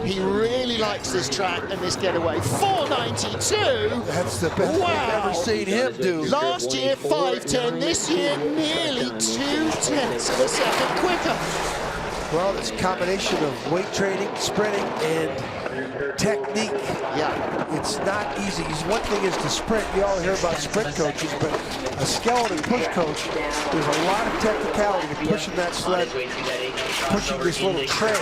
He really likes this track and this getaway. 4:92. That's the best I've ever seen him do. Last year 5:10, this year nearly 2/10 of a second quicker. Well, it's a combination of weight training, sprinting, and technique. Yeah. It's not easy. One thing is to sprint. You all hear about sprint coaches, but a skeleton push coach, there's a lot of technicality to pushing that sled, pushing this little tray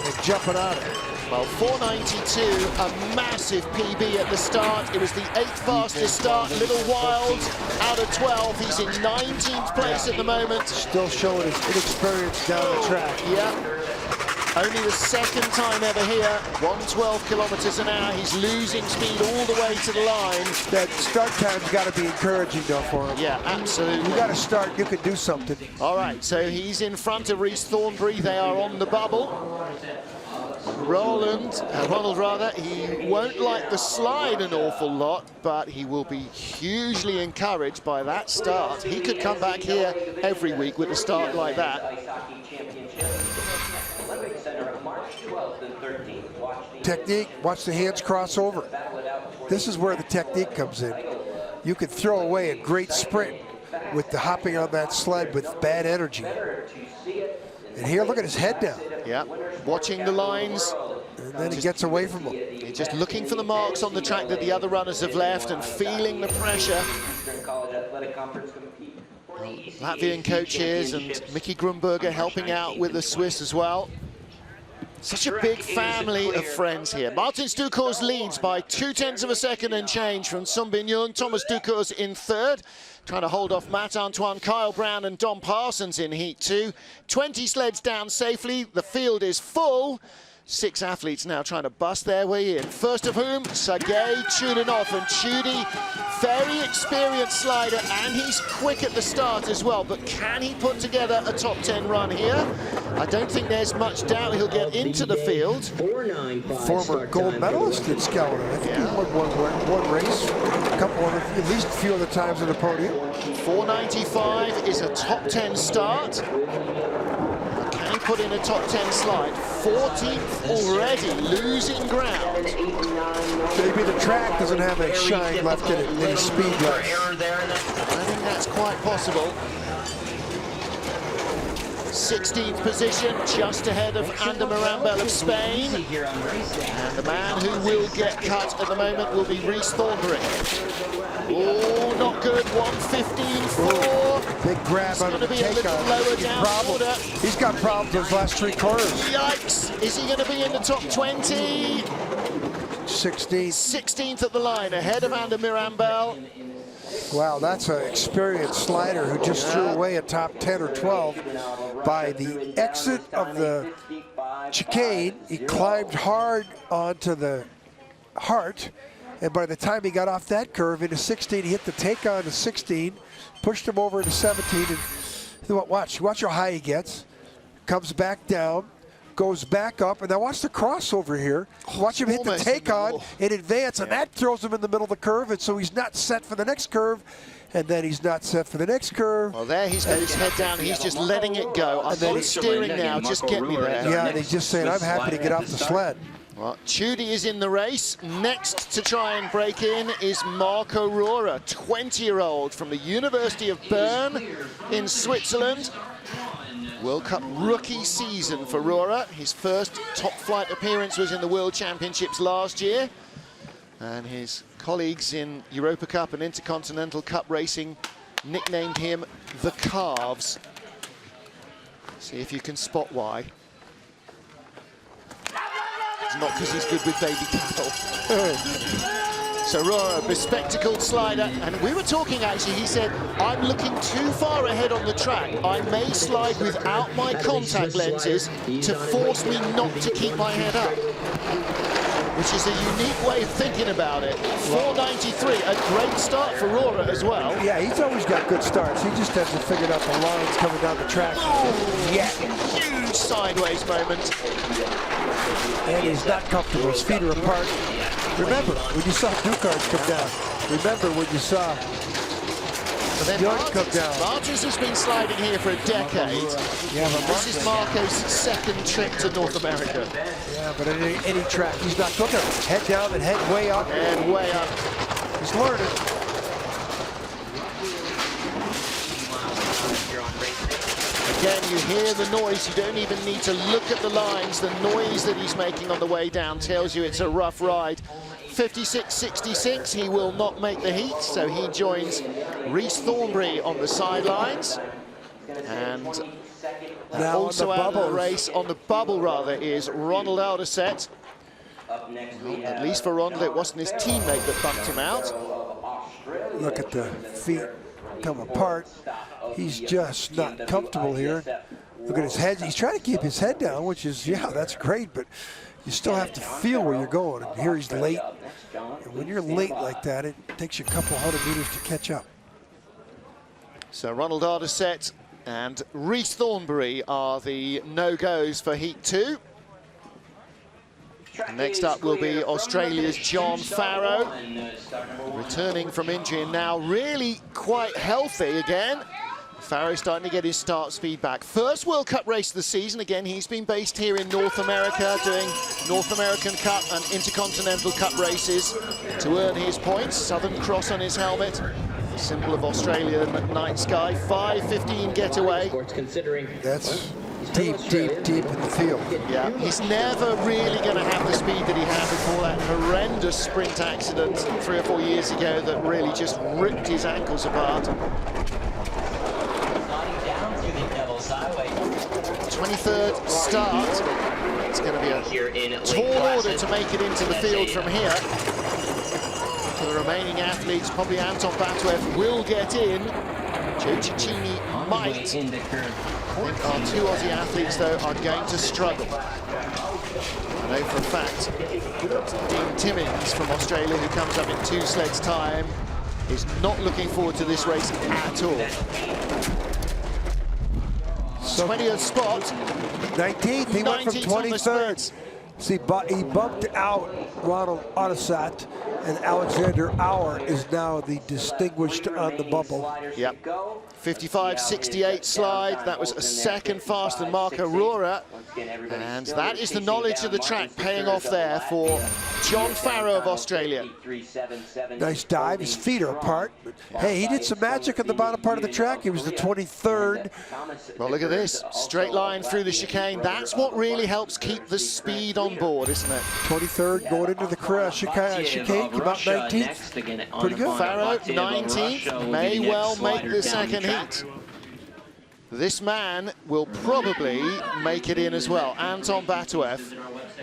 and jumping on it. Well, 492, a massive PB at the start. It was the 8th fastest start. Little Wild out of 12. He's in 19th place at the moment. Still showing his inexperience down the track. Yeah. Only the 2nd time ever here. 112 kilometers an hour. He's losing speed all the way to the line. That start time's got to be encouraging, though, for him. Yeah, absolutely. You got to start. You could do something. All right, so he's in front of Rhys Thornbury. They are on the bubble. Ronald rather, he won't like the slide an awful lot, but he will be hugely encouraged by that start. He could come back here every week with a start like that. Technique, watch the hands cross over. This is where the technique comes in. You could throw away a great sprint with the hopping on that sled with bad energy. And here, look at his head down. Yeah, watching the lines. And then he gets away from them. He's just looking for the marks on the track that the other runners have left and feeling the pressure. Latvian coaches and Mickey Grunberger helping out with the Swiss as well. Such a big family of friends here. Martin Stukors leads by 0.2 of a second and change from Sun Bin Young. Thomas Stukors in 3rd, trying to hold off Matt Antoine, Kyle Brown and Dom Parsons in Heat 2. 20 sleds down safely. The field is full. 6 athletes now trying to bust their way in. First of whom, Sergei Chudinov. And Chudy, very experienced slider, and he's quick at the start as well. But can he put together a top 10 run here? I don't think there's much doubt he'll get into the field. Former gold medalist in skeleton. I think he won one race, a couple of, at least a few of the times on the podium. 495 is a top 10 start. Can he put in a top 10 slide? 14th already, losing ground. Maybe the track doesn't have a shine left in it, any speed left. I think that's quite possible. 16th position, just ahead of Ander Mirambel of Spain. And the man who will get cut at the moment will be Rhys Thornbury. Oh, not good, 1:15.4. Big grab out of the take-on. Lower down order. He's got problems those last 3 corners. Yikes, is he going to be in the top 20? 16th. 16th at the line, ahead of Ander Mirambel. Wow, that's an experienced slider who just threw away a top 10 or 12. By the exit of the chicane, he climbed hard onto the heart, and by the time he got off that curve into 16, he hit the take-on to 16, pushed him over into 17, and watch how high he gets, comes back down, goes back up, and now watch the crossover here. Watch him hit the take-on in advance, and that throws him in the middle of the curve, and so he's not set for the next curve, and then he's not set for the next curve. Well, there he's got his head down. He's just letting it go. I'm not steering now. Just get me there. Yeah, and he's just saying, I'm happy to get off the sled. Well, Chudy is in the race. Next to try and break in is Marco Rohrer, 20-year-old from the University of Bern in Switzerland. World Cup rookie season for Rohrer. His first top flight appearance was in the World Championships last year. And his colleagues in Europa Cup and Intercontinental Cup racing nicknamed him the Calves. See if you can spot why. It's not because he's good with baby cattle. So Rohrer, bespectacled slider, and we were talking actually, he said, I'm looking too far ahead on the track. I may slide without my contact lenses to force me not to keep my head up. Which is a unique way of thinking about it. 493, a great start for Rohrer as well. Yeah, he's always got good starts. He just hasn't figured out the lines coming down the track. Yeah, huge sideways moment. And he's not comfortable. His feet are apart. Remember when you saw Ducars come down. Remember when you saw Young come down. Martins has been sliding here for a decade. Yeah, but this is Marco's second trip to North America. Yeah, but at any track, he's not cooking. Head down and head way up. And way up. He's learning. Again, you hear the noise. You don't even need to look at the lines. The noise that he's making on the way down tells you it's a rough ride. 56.66, he will not make the heat, so he joins Rhys Thornberry on the sidelines. And now also out of the race, on the bubble rather, is Ronald Alderset. Well, at least for Ronald, it wasn't his teammate that bumped him out. Look at the feet come apart. He's just not comfortable here. Look at his head. He's trying to keep his head down, which is, yeah, that's great, but you still have to feel where you're going. And here he's late. And when you're late like that, it takes you a couple hundred meters to catch up. So Ronald Alderset and Rhys Thornberry are the no-goes for Heat 2. Next up will be Australia's John Farrow, returning from injury and now really quite healthy again. Farrow starting to get his start speed back. First World Cup race of the season. Again, he's been based here in North America, doing North American Cup and Intercontinental Cup races to earn his points. Southern Cross on his helmet, the symbol of Australian night sky. 5:15 getaway. That's deep, deep, deep in the field. Yeah, he's never really going to have the speed that he had before that horrendous sprint accident 3 or 4 years ago that really just ripped his ankles apart. 23rd start. It's going to be a tall order to make it into the field from here. For the remaining athletes, probably Anton Batouev will get in. Joe Cicchini might. I think our 2 Aussie athletes, though, are going to struggle. I know for a fact Dean Timmins from Australia, who comes up in 2 sleds time, is not looking forward to this race at all. 20th spot. 19th, he went from 23rd. See, he bumped out Ronald Alderset, and Alexander Auer is now the distinguished on the bubble. Yep. 55.68 slide. That was a second faster than Mark Aurora. And that is the knowledge of the track paying off there for John Farrow of Australia. Nice dive. His feet are apart. But hey, he did some magic on the bottom part of the track. He was the 23rd. Well, look at this. Straight line through the chicane. That's what really helps keep the speed on board, isn't it? 23rd going into the chicane, about 19th. Pretty good. Farrow, 19th, may well make the second heat. This man will probably make it in as well, Anton Batouev.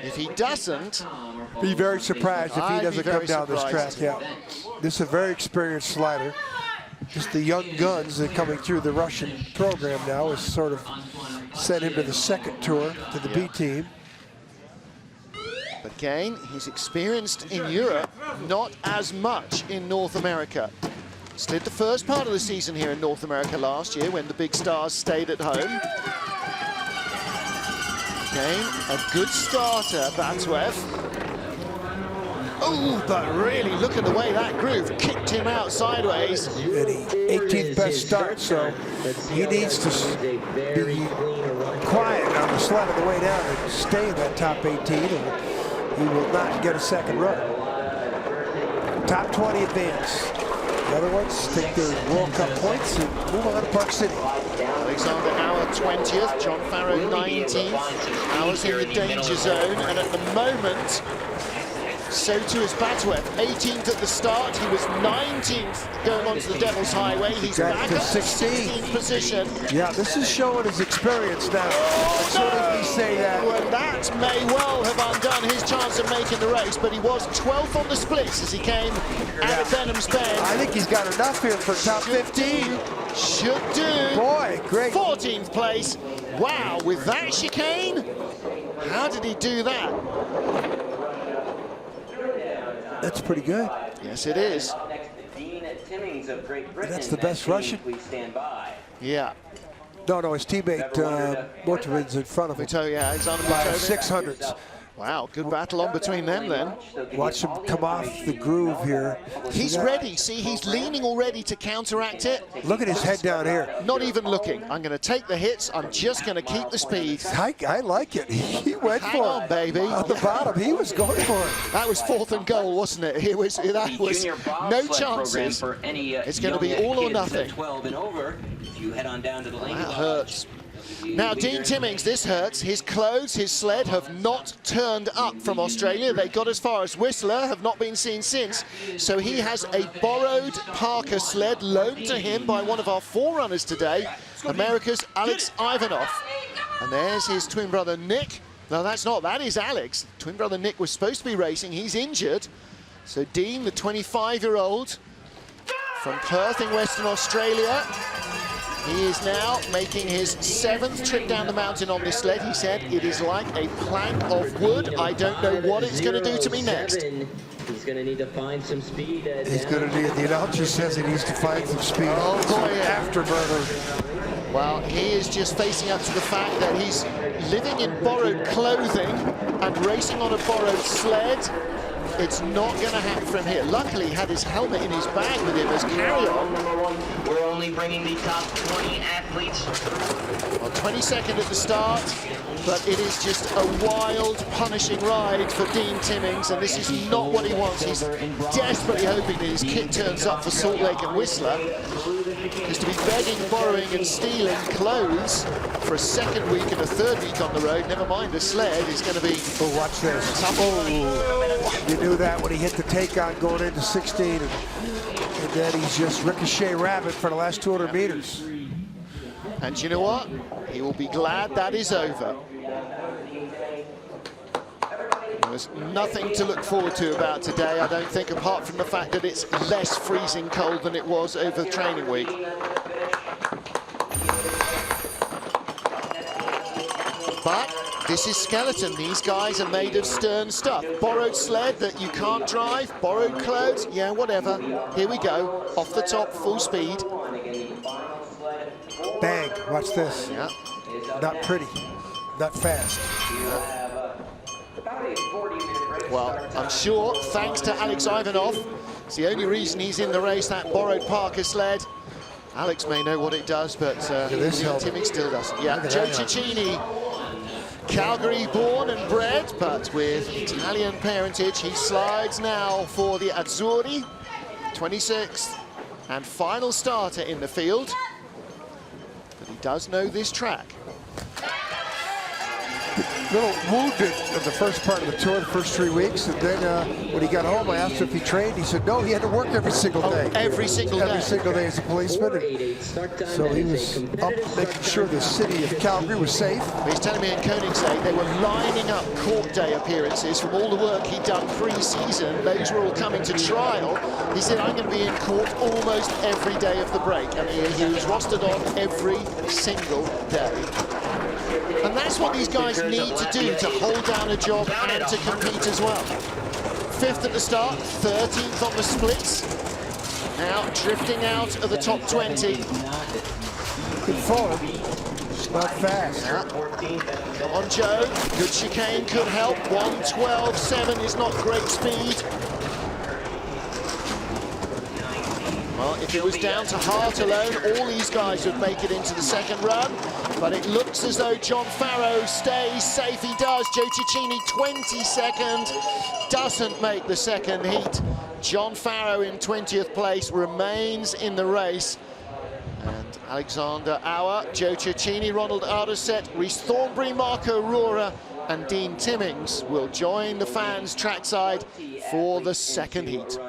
If he doesn't, be very surprised if he doesn't come down this track. Yeah, this is a very experienced slider. Just the young guns that are coming through the Russian program now has sort of sent him to the second tour to the B team. Again, he's experienced in Europe, not as much in North America. Slid the first part of the season here in North America last year when the big stars stayed at home. Again, a good starter, Batouev. Oh, but really, look at the way that groove kicked him out sideways. And he 18th best start, so he needs to be quiet on the sled on the way down and stay in that top 18, or he will not get a second run. Top 20 advance. The other ones take their World Cup points and move on to Park City. Alexander Auer 20th, John Farrow 19th. Auer's in the danger zone, and at the moment, so too is Batouev. 18th at the start, he was 19th going onto the Devil's Highway. He's back up to 16th position. Yeah, this is showing his experience now. As soon as we say that. Well, that may well have undone his chance of making the race, but he was 12th on the splits as he came out of Benham's Bend. I think he's got enough here for top 15. Should do. Boy, great. 14th place. Wow, with that chicane? How did he do that? That's pretty good. Yes, it is. And that's the best Russian. Yeah. No, his teammate Mortovin's in front of him. Yeah, he's on by 600s. Wow, good battle on between them then. Watch him come off the groove here. He's ready. See, he's leaning already to counteract it. Look at his head down here. Not even looking. I'm going to take the hits. I'm just going to keep the speed. I like it. He went Hang for on, it. baby. On the bottom, he was going for it. That was 4th and goal, wasn't it? That was no chances. It's going to be all or nothing. 12 and over. If you head on down to the lane, that hurts. Now, Dean Timmings, this hurts. His clothes, his sled have not turned up from Australia. They got as far as Whistler, have not been seen since. So he has a borrowed Parker sled loaned to him by one of our forerunners today, America's Alex Ivanoff. And there's his twin brother, Nick. No, that's not. That is Alex. Twin brother Nick was supposed to be racing. He's injured. So Dean, the 25-year-old from Perth in Western Australia, he is now making his 7th trip down the mountain on this sled. He said, it is like a plank of wood. I don't know what it's going to do to me next. He's going to need to find some speed. He's going to need, the announcer says he needs to find some speed. Oh boy, yeah. Afterburner. Well, he is just facing up to the fact that he's living in borrowed clothing and racing on a borrowed sled. It's not going to happen from here. Luckily, he had his helmet in his bag with him as carry-on. We're only bringing the top 20 athletes. Well, 22nd at the start, but it is just a wild, punishing ride for Dean Timmings, and this is not what he wants. He's desperately hoping that his kit turns up for Salt Lake and Whistler, because to be begging, borrowing, and stealing clothes for a 2nd week and a 3rd week on the road, never mind a sled, is going to be... Oh, watch this. Oh. You knew that when he hit the take-on going into 16, and then he's just ricochet rabbit for the last 200 meters. And you know what? He will be glad that is over. There's nothing to look forward to about today, I don't think, apart from the fact that it's less freezing cold than it was over the training week. But this is skeleton. These guys are made of stern stuff. Borrowed sled that you can't drive, borrowed clothes, yeah, whatever. Here we go, off the top, full speed. Bang, watch this. Yeah. Not pretty, not fast. Well, I'm sure, thanks to Alex Ivanoff, it's the only reason he's in the race, that borrowed Parker sled. Alex may know what it does, but Timmings still doesn't. Yeah, Joe Cicchini, Calgary born and bred, but with Italian parentage. He slides now for the Azzurri, 26th and final starter in the field. But he does know this track. Little wounded in the first part of the tour, the first 3 weeks, and then when he got home, I asked him if he trained. He said no, he had to work every single day. Every single day. Every single day as a policeman. And so he was up making sure the city of Calgary was safe. He's telling me in Koenigsegg they were lining up court day appearances from all the work he'd done pre-season. Those were all coming to trial. He said, I'm going to be in court almost every day of the break. I mean, he was rostered on every single day. And that's what these guys need to do to hold down a job and to compete as well. 5th at the start, 13th on the splits. Now drifting out of the top 20. Good forward, not fast. Yeah. Come on, Joe. Good chicane could help. 1:12.7 is not great speed. Well, if it was down to heart alone, all these guys would make it into the 2nd run. But it looks as though John Farrow stays safe. He does. Joe Cicchini, 22nd, doesn't make the 2nd heat. John Farrow in 20th place remains in the race. And Alexander Auer, Joe Cicchini, Ronald Arderset, Rhys Thornberry, Marco Rohrer, and Dean Timmings will join the fans trackside for the 2nd heat.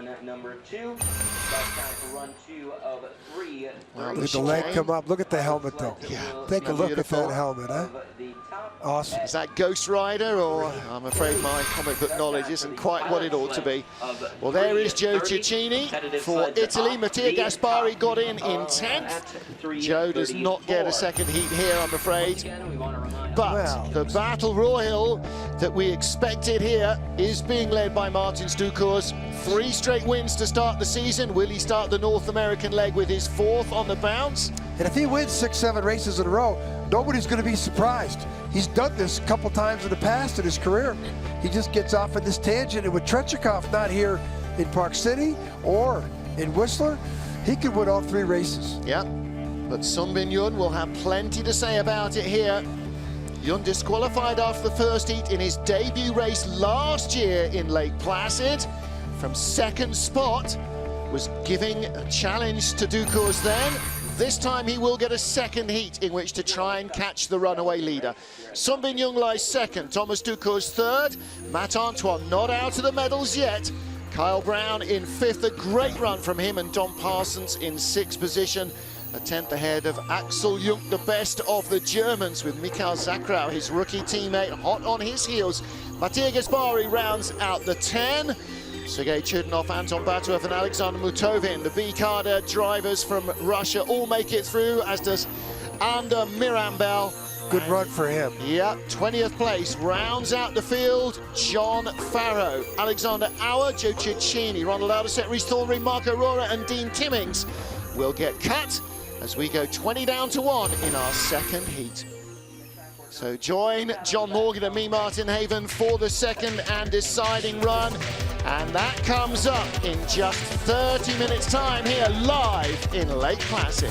Well, look at the leg come up. Look at the helmet, though. Yeah, take a look beautiful? at that helmet, huh? Awesome. Is that Ghost Rider, or I'm afraid my comic book knowledge isn't quite what it ought to be. Well, there is Joe Cicchini for Italy. Mattia Gaspari got in 10th. Joe does not get a 2nd heat here, I'm afraid. But the battle royal that we expected here is being led by Martin Stucors. 3 straight wins to start the season. Will he start the North American leg with his 4th on the bounce? And if he wins 6-7 races in a row, nobody's going to be surprised. He's done this a couple times in the past in his career. He just gets off in this tangent, and with Tretyakov not here in Park City or in Whistler, he could win all 3 races. Yeah, but Sun Bin Yun will have plenty to say about it here. Yun disqualified after the 1st heat in his debut race last year in Lake Placid. From 2nd spot, was giving a challenge to Dukos then. This time he will get a second heat in which to try and catch the runaway leader. Sunbin Younglai's second, Thomas Ducour's third, Matt Antoine not out of the medals yet. Kyle Brown in fifth, a great run from him, and Don Parsons in sixth position, a tenth ahead of Axel Jung, the best of the Germans, with Mikhail Zakrau, his rookie teammate, hot on his heels. Mattia Gaspari rounds out the 10. Sergei Chudinov, Anton Batuev and Alexander Mutovin, the B-Carder drivers from Russia, all make it through, as does Ander Mirambel. Good run for him. Yeah, 20th place, rounds out the field, John Farrow, Alexander Auer, Joe Cicchini, Ronald Alderset, Rhys Thornbury, Marco Rora and Dean Timmings will get cut as we go 20 down to 1 in our second heat. So join John Morgan and me, Martin Haven, for the second and deciding run. And that comes up in just 30 minutes time here live in Lake Placid.